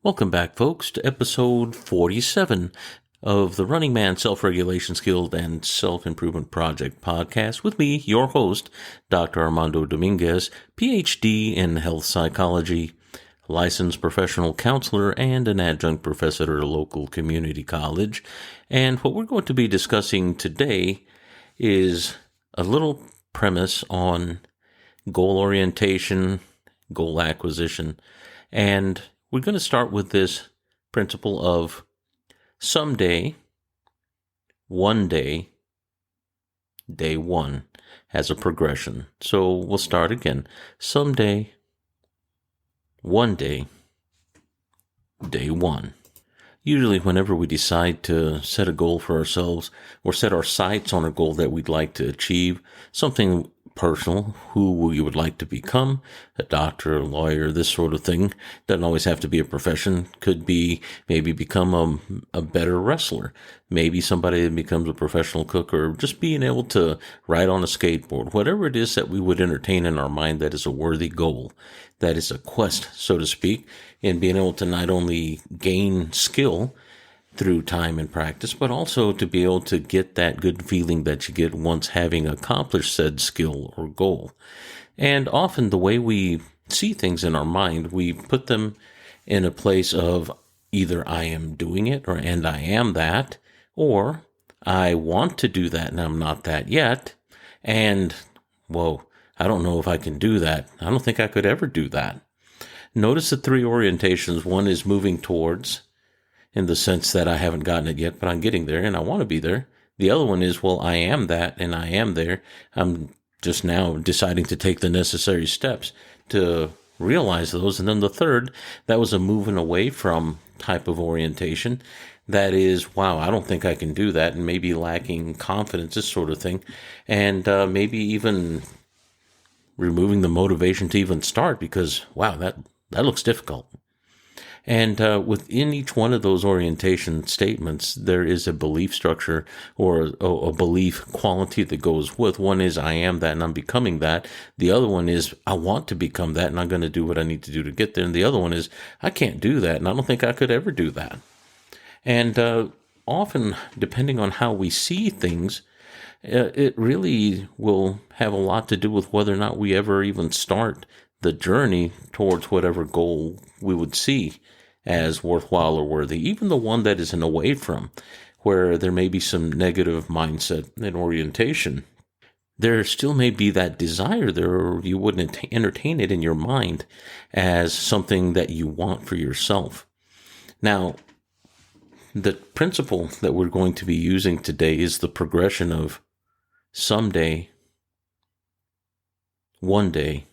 Welcome back, folks, to episode 47 of the Running Man Self-Regulation Skills and Self-Improvement Project podcast with me, your host, Dr. Armando Dominguez, PhD in health psychology, licensed professional counselor, and an adjunct professor at a local community college. And what we're going to be discussing today is a little premise on goal orientation, goal acquisition, and we're going to start with this principle of someday, one day, day one, as a progression. So we'll start again. Someday, one day, day one. Usually whenever we decide to set a goal for ourselves or set our sights on a goal that we'd like to achieve, something personal, who we would like to become, a doctor, a lawyer, this sort of thing. Doesn't always have to be a profession. Could be maybe become a better wrestler. Maybe somebody that becomes a professional cook, or just being able to ride on a skateboard. Whatever it is that we would entertain in our mind that is a worthy goal, that is a quest, so to speak, in being able to not only gain skill through time and practice, but also to be able to get that good feeling that you get once having accomplished said skill or goal. And often the way we see things in our mind, we put them in a place of either I am doing it, and I am that, or I want to do that and I'm not that yet, and whoa, I don't know if I can do that. I don't think I could ever do that. Notice the three orientations. One is moving towards, in the sense that I haven't gotten it yet, but I'm getting there and I want to be there. The other one is, well, I am that and I am there. I'm just now deciding to take the necessary steps to realize those. And then the third, that was a moving away from type of orientation. That is, wow, I don't think I can do that, and maybe lacking confidence, this sort of thing. And maybe even removing the motivation to even start because, wow, that looks difficult. And within each one of those orientation statements, there is a belief structure or a belief quality that goes with. One is, I am that and I'm becoming that. The other one is, I want to become that and I'm going to do what I need to do to get there. And the other one is, I can't do that and I don't think I could ever do that. And often, depending on how we see things, it really will have a lot to do with whether or not we ever even start the journey towards whatever goal we would see as worthwhile or worthy, even the one that is an away from, where there may be some negative mindset and orientation. There still may be that desire there, or you wouldn't entertain it in your mind as something that you want for yourself. Now, the principle that we're going to be using today is the progression of someday, one day,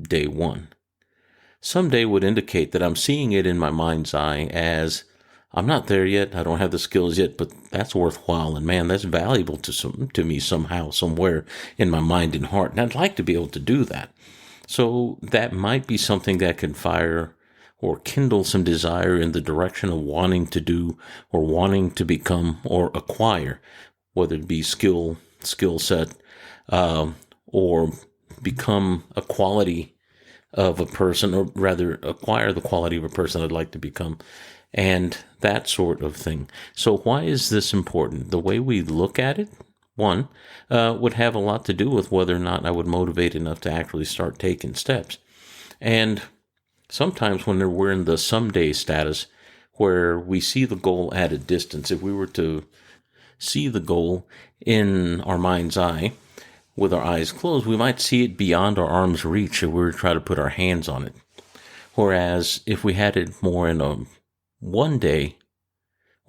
day one. Someday would indicate that I'm seeing it in my mind's eye as I'm not there yet, I don't have the skills yet, but that's worthwhile, and man, that's valuable to me somehow, somewhere in my mind and heart, and I'd like to be able to do that. So that might be something that can fire or kindle some desire in the direction of wanting to do or wanting to become or acquire, whether it be skill set, or become a quality of a person, or rather acquire the quality of a person I'd like to become, and that sort of thing. So why is this important? The way we look at it, one, would have a lot to do with whether or not I would motivate enough to actually start taking steps. And sometimes when we're in the someday status, where we see the goal at a distance, if we were to see the goal in our mind's eye, with our eyes closed, we might see it beyond our arm's reach if we were to try to put our hands on it. Whereas if we had it more in a one-day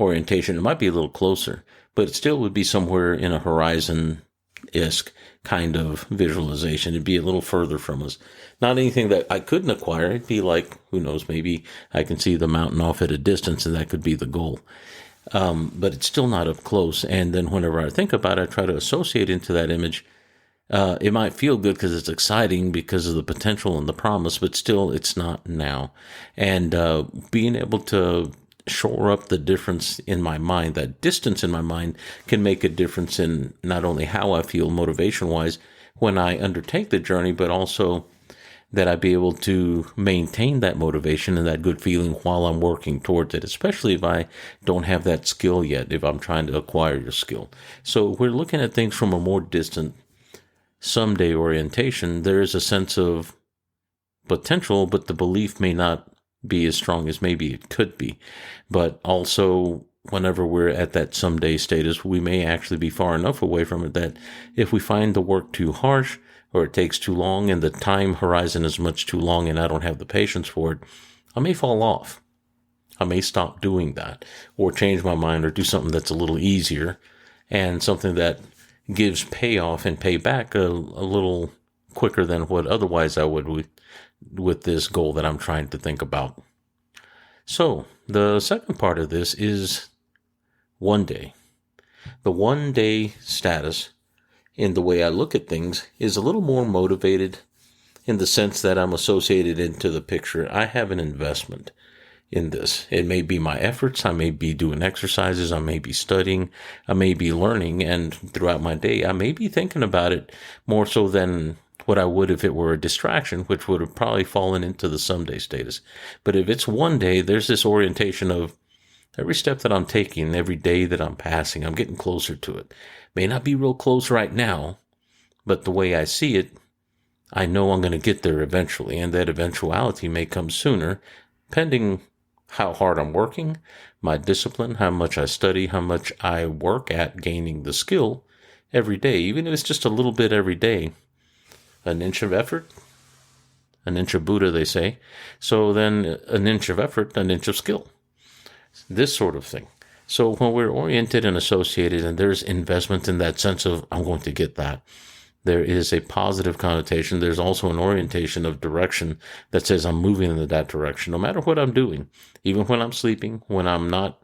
orientation, it might be a little closer, but it still would be somewhere in a horizon-esque kind of visualization. It'd be a little further from us. Not anything that I couldn't acquire. It'd be like, who knows, maybe I can see the mountain off at a distance and that could be the goal. But it's still not up close. And then whenever I think about it, I try to associate into that image. It might feel good because it's exciting because of the potential and the promise, but still it's not now. And being able to shore up the difference in my mind, that distance in my mind, can make a difference in not only how I feel motivation-wise when I undertake the journey, but also that I be able to maintain that motivation and that good feeling while I'm working towards it, especially if I don't have that skill yet, if I'm trying to acquire your skill. So we're looking at things from a more distant someday orientation. There is a sense of potential, but the belief may not be as strong as maybe it could be. But also, whenever we're at that someday status, we may actually be far enough away from it that if we find the work too harsh or it takes too long and the time horizon is much too long and I don't have the patience for it, I may fall off. I may stop doing that or change my mind or do something that's a little easier and something that gives payoff and payback a little quicker than what otherwise I would with this goal that I'm trying to think about. So the second part of this is one day. The one day status in the way I look at things is a little more motivated in the sense that I'm associated into the picture. I have an investment in this. It may be my efforts. I may be doing exercises. I may be studying. I may be learning. And throughout my day, I may be thinking about it more so than what I would if it were a distraction, which would have probably fallen into the someday status. But if it's one day, there's this orientation of every step that I'm taking, every day that I'm passing, I'm getting closer to it. May not be real close right now, but the way I see it, I know I'm going to get there eventually, and that eventuality may come sooner, pending how hard I'm working, my discipline, how much I study, how much I work at gaining the skill every day, even if it's just a little bit every day. An inch of effort, an inch of Buddha, they say. So then an inch of effort, an inch of skill. This sort of thing. So when we're oriented and associated and there's investment in that sense of I'm going to get that, there is a positive connotation. There's also an orientation of direction that says I'm moving in that direction no matter what I'm doing. Even when I'm sleeping, when I'm not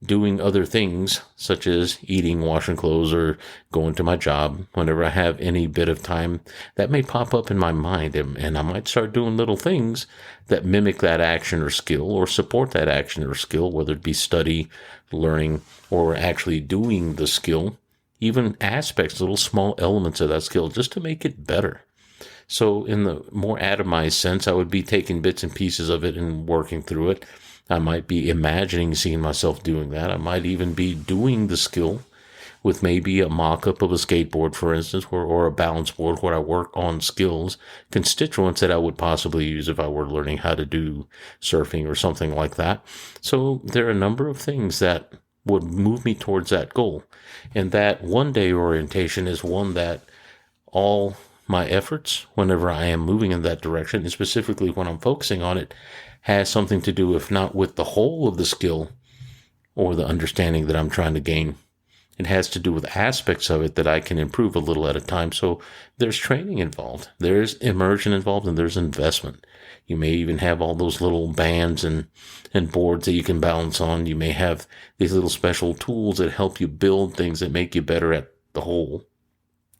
doing other things such as eating, washing clothes, or going to my job, whenever I have any bit of time, that may pop up in my mind and I might start doing little things that mimic that action or skill or support that action or skill, whether it be study, learning, or actually doing the skill, even aspects, little small elements of that skill just to make it better. So in the more atomized sense, I would be taking bits and pieces of it and working through it. I might be imagining seeing myself doing that. I might even be doing the skill with maybe a mock-up of a skateboard, for instance, or a balance board where I work on skills, constituents that I would possibly use if I were learning how to do surfing or something like that. So there are a number of things that would move me towards that goal. And that one-day orientation is one that all my efforts, whenever I am moving in that direction, and specifically when I'm focusing on it, has something to do, if not with the whole of the skill or the understanding that I'm trying to gain. It has to do with aspects of it that I can improve a little at a time. So there's training involved, there's immersion involved, and there's investment. You may even have all those little bands and boards that you can balance on. You may have these little special tools that help you build things that make you better at the whole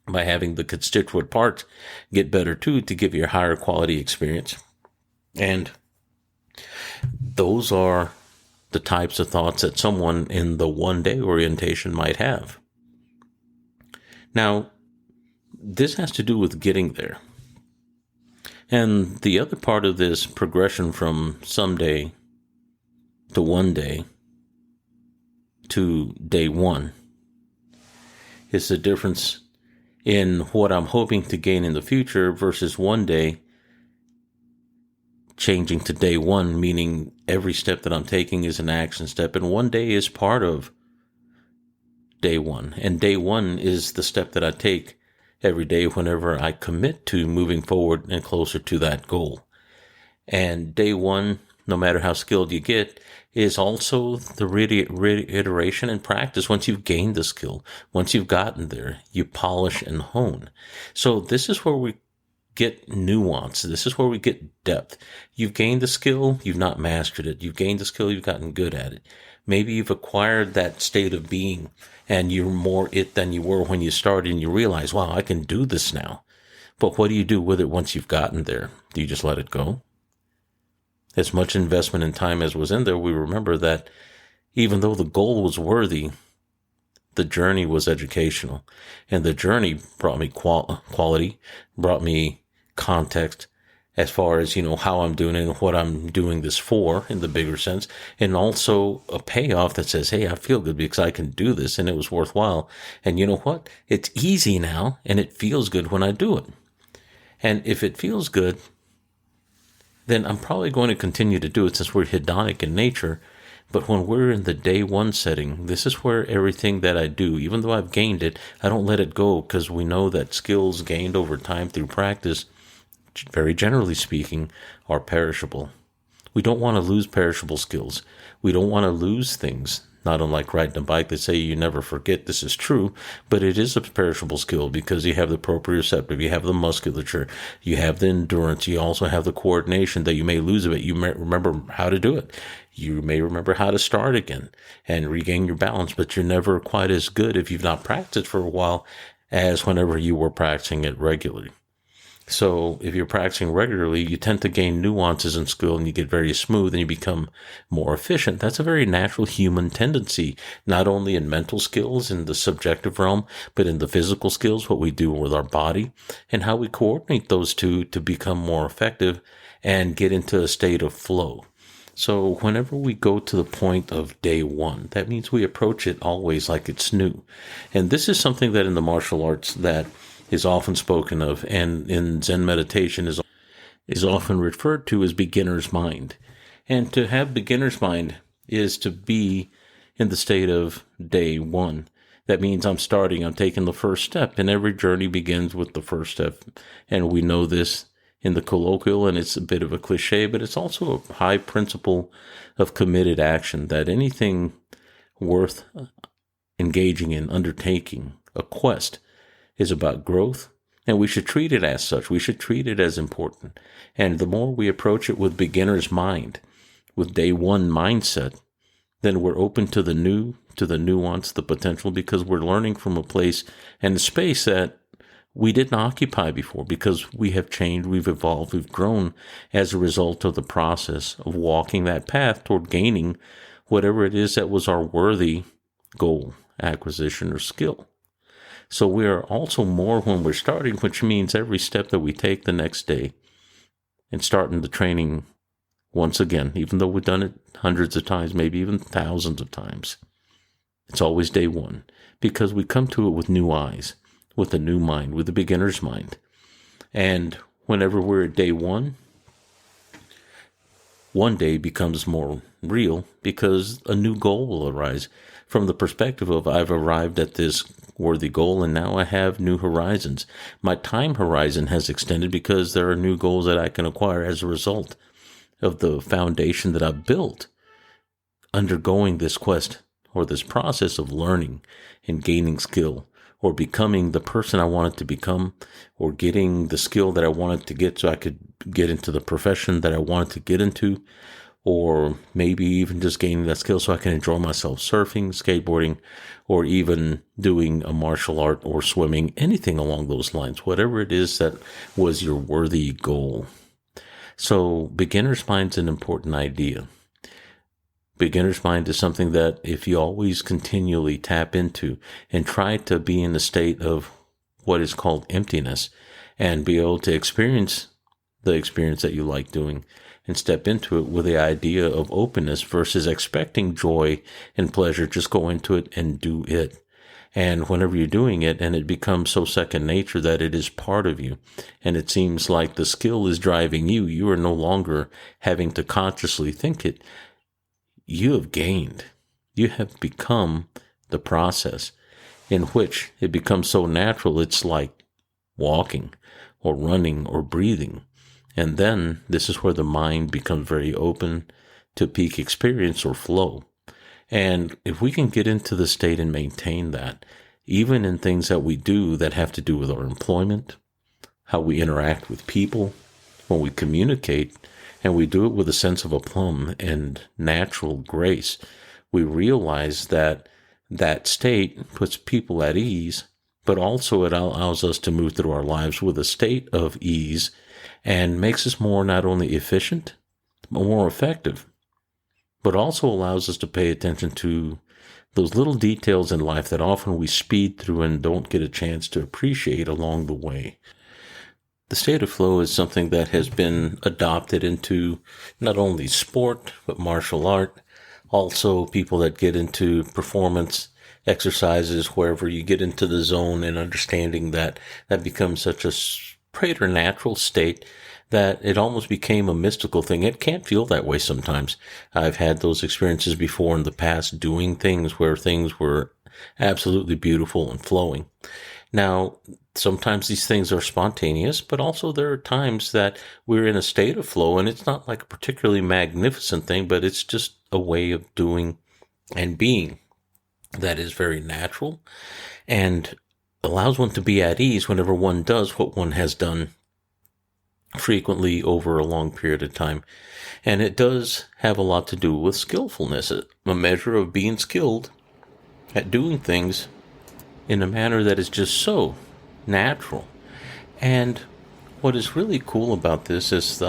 by having the constituent parts get better too to give you a higher quality experience. And those are the types of thoughts that someone in the one-day orientation might have. Now, this has to do with getting there. And the other part of this progression from someday to one day to day one is the difference in what I'm hoping to gain in the future versus one day changing to day one, meaning every step that I'm taking is an action step, and one day is part of day one. And day one is the step that I take every day whenever I commit to moving forward and closer to that goal. And day one, no matter how skilled you get, is also the reiteration and practice. Once you've gained the skill, once you've gotten there, you polish and hone. So this is where we get nuance. This is where we get depth. You've gained the skill, you've not mastered it. You've gained the skill, you've gotten good at it. Maybe you've acquired that state of being and you're more it than you were when you started and you realize, wow, I can do this now. But what do you do with it once you've gotten there? Do you just let it go? As much investment in time as was in there, we remember that even though the goal was worthy, the journey was educational. And the journey brought me quality, brought me context, as far as, how I'm doing it and what I'm doing this for in the bigger sense. And also a payoff that says, hey, I feel good because I can do this and it was worthwhile. And you know what? It's easy now and it feels good when I do it. And if it feels good, then I'm probably going to continue to do it since we're hedonic in nature. But when we're in the day one setting, this is where everything that I do, even though I've gained it, I don't let it go, because we know that skills gained over time through practice, very generally speaking, are perishable. We don't want to lose perishable skills. We don't want to lose things. Not unlike riding a bike, they say you never forget. This is true, but it is a perishable skill because you have the proprioceptive, you have the musculature, you have the endurance, you also have the coordination that you may lose a bit. You may remember how to do it. You may remember how to start again and regain your balance, but you're never quite as good if you've not practiced for a while as whenever you were practicing it regularly. So if you're practicing regularly, you tend to gain nuances in skill and you get very smooth and you become more efficient. That's a very natural human tendency, not only in mental skills in the subjective realm, but in the physical skills, what we do with our body and how we coordinate those two to become more effective and get into a state of flow. So whenever we go to the point of day one, that means we approach it always like it's new. And this is something that in the martial arts that is often spoken of, and in Zen meditation is often referred to as beginner's mind. And to have beginner's mind is to be in the state of day one. That means I'm taking the first step, and every journey begins with the first step. And we know this in the colloquial, and it's a bit of a cliche, but it's also a high principle of committed action, that anything worth engaging in, undertaking, a quest, is about growth, and we should treat it as such. We should treat it as important. And the more we approach it with beginner's mind, with day one mindset, then we're open to the new, to the nuance, the potential, because we're learning from a place and a space that we didn't occupy before, because we have changed, we've evolved, we've grown as a result of the process of walking that path toward gaining whatever it is that was our worthy goal, acquisition, or skill. So we are also more when we're starting, which means every step that we take the next day and starting the training once again, even though we've done it hundreds of times, maybe even thousands of times, it's always day one, because we come to it with new eyes, with a new mind, with a beginner's mind. And whenever we're at day one day becomes more real because a new goal will arise from the perspective of I've arrived at this worthy goal and now I have new horizons. My time horizon has extended because there are new goals that I can acquire as a result of the foundation that I've built undergoing this quest or this process of learning and gaining skill, or becoming the person I wanted to become, or getting the skill that I wanted to get so I could get into the profession that I wanted to get into, or maybe even just gaining that skill so I can enjoy myself surfing, skateboarding, or even doing a martial art or swimming, anything along those lines, whatever it is that was your worthy goal. So beginner's mind's an important idea. Beginner's mind is something that if you always continually tap into and try to be in a state of what is called emptiness and be able to experience the experience that you like doing and step into it with the idea of openness versus expecting joy and pleasure, just go into it and do it. And whenever you're doing it and it becomes so second nature that it is part of you and it seems like the skill is driving you, you are no longer having to consciously think it. You have gained. You have become the process in which it becomes so natural. It's like walking or running or breathing. And then this is where the mind becomes very open to peak experience or flow. And if we can get into the state and maintain that, even in things that we do that have to do with our employment, how we interact with people, when we communicate, and we do it with a sense of aplomb and natural grace, we realize that that state puts people at ease, but also it allows us to move through our lives with a state of ease and makes us more not only efficient, but more effective, but also allows us to pay attention to those little details in life that often we speed through and don't get a chance to appreciate along the way. The state of flow is something that has been adopted into not only sport, but martial art. Also, people that get into performance exercises, wherever you get into the zone and understanding that becomes such a straight or natural state that it almost became a mystical thing. It can't feel that way sometimes. I've had those experiences before in the past, doing things where things were absolutely beautiful and flowing. Now, sometimes these things are spontaneous, but also there are times that we're in a state of flow, and it's not like a particularly magnificent thing, but it's just a way of doing and being that is very natural and allows one to be at ease whenever one does what one has done frequently over a long period of time. And it does have a lot to do with skillfulness, a measure of being skilled at doing things in a manner that is just so natural. And what is really cool about this is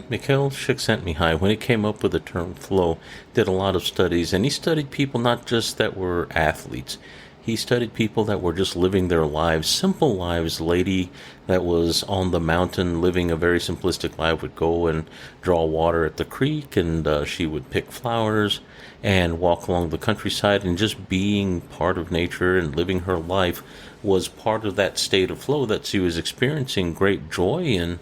Mikhail Csikszentmihalyi, when he came up with the term flow, did a lot of studies, and he studied people not just that were athletes. He studied people that were just living their lives, simple lives. Lady that was on the mountain living a very simplistic life would go and draw water at the creek, and she would pick flowers and walk along the countryside, and just being part of nature and living her life was part of that state of flow that she was experiencing great joy in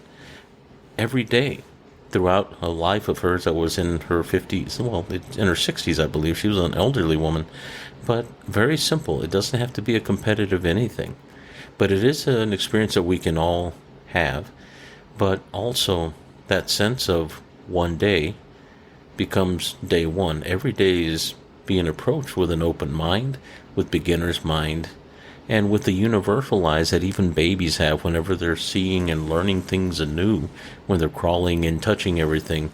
every day throughout a life of hers that was in her 50s, well, in her 60s, I believe. She was an elderly woman, but very simple. It doesn't have to be a competitive anything, but it is an experience that we can all have. But also that sense of one day becomes day one. Every day is being approached with an open mind, with beginner's mind, and with the universal eyes that even babies have whenever they're seeing and learning things anew, when they're crawling and touching everything.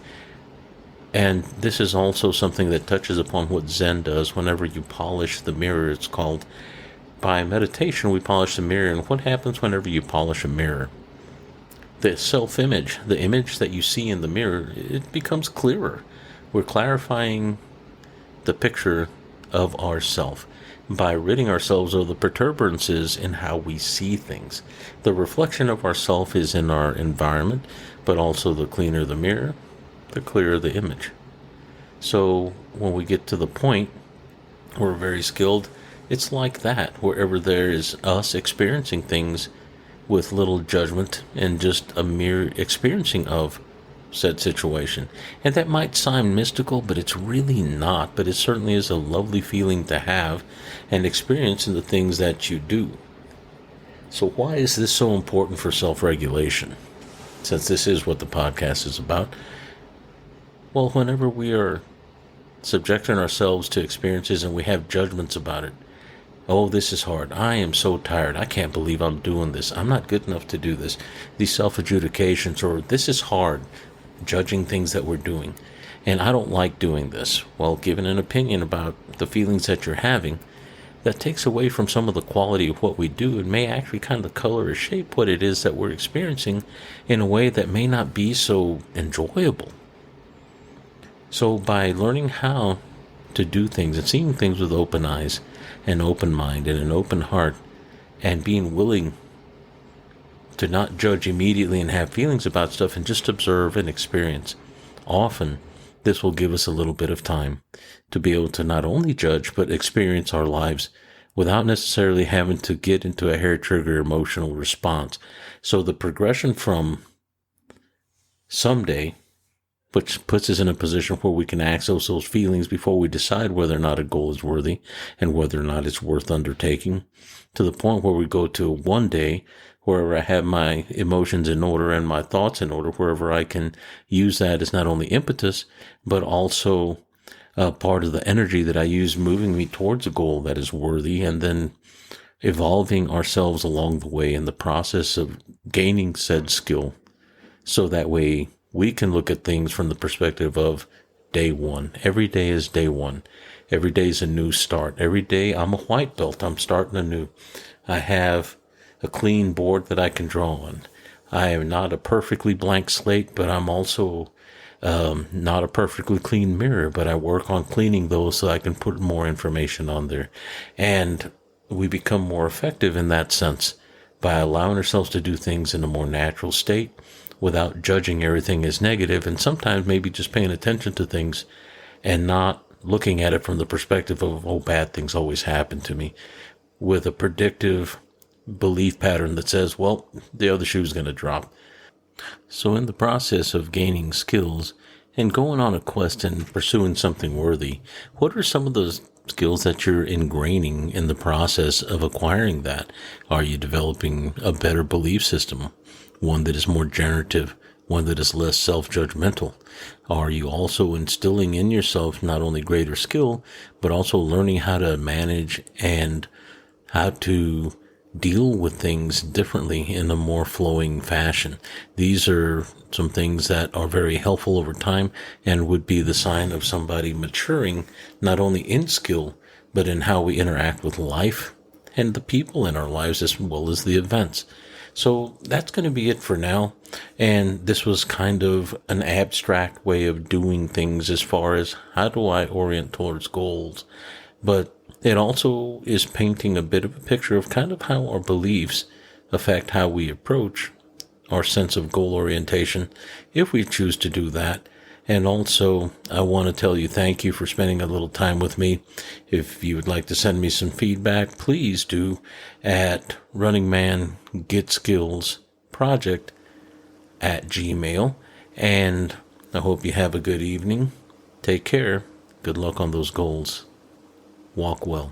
And this is also something that touches upon what Zen does whenever you polish the mirror. It's called, by meditation, we polish the mirror. And what happens whenever you polish a mirror? The self-image, the image that you see in the mirror, it becomes clearer. We're clarifying the picture of ourself by ridding ourselves of the perturbances in how we see things. The reflection of ourself is in our environment, but also the cleaner the mirror, the clearer the image. So when we get to the point where we're very skilled, it's like that. Wherever there is us experiencing things with little judgment and just a mere experiencing of said situation. And that might sound mystical, but it's really not. But it certainly is a lovely feeling to have and experience in the things that you do. So why is this so important for self-regulation? Since this is what the podcast is about. Well, whenever we are subjecting ourselves to experiences and we have judgments about it, oh, this is hard. I am so tired. I can't believe I'm doing this. I'm not good enough to do this. These self-adjudications, or this is hard, judging things that we're doing. And I don't like doing this. Well, giving an opinion about the feelings that you're having, that takes away from some of the quality of what we do and may actually kind of color or shape what it is that we're experiencing in a way that may not be so enjoyable. So by learning how to do things and seeing things with open eyes, an open mind, and an open heart, and being willing to not judge immediately and have feelings about stuff and just observe and experience, often this will give us a little bit of time to be able to not only judge but experience our lives without necessarily having to get into a hair-trigger emotional response. So the progression from someday, which puts us in a position where we can access those feelings before we decide whether or not a goal is worthy and whether or not it's worth undertaking, to the point where we go to one day wherever I have my emotions in order and my thoughts in order, wherever I can use that as not only impetus, but also part of the energy that I use moving me towards a goal that is worthy, and then evolving ourselves along the way in the process of gaining said skill. So that way we can look at things from the perspective of day one. Every day is day one. Every day is a new start. Every day I'm a white belt. I'm starting anew. I have a clean board that I can draw on. I am not a perfectly blank slate, but I'm also not a perfectly clean mirror, but I work on cleaning those so I can put more information on there. And we become more effective in that sense by allowing ourselves to do things in a more natural state without judging everything as negative, and sometimes maybe just paying attention to things and not looking at it from the perspective of, oh, bad things always happen to me, with a predictive belief pattern that says, well, the other shoe's going to drop. So in the process of gaining skills and going on a quest and pursuing something worthy, what are some of those skills that you're ingraining in the process of acquiring that? Are you developing a better belief system, one that is more generative, one that is less self-judgmental? Are you also instilling in yourself not only greater skill, but also learning how to manage and how to deal with things differently in a more flowing fashion? These are some things that are very helpful over time and would be the sign of somebody maturing, not only in skill, but in how we interact with life and the people in our lives as well as the events. So that's going to be it for now. And this was kind of an abstract way of doing things as far as how do I orient towards goals. But it also is painting a bit of a picture of kind of how our beliefs affect how we approach our sense of goal orientation, if we choose to do that. And also, I want to tell you thank you for spending a little time with me. If you would like to send me some feedback, please do at runningmangetsskillsproject@gmail. And I hope you have a good evening. Take care. Good luck on those goals. Walk well.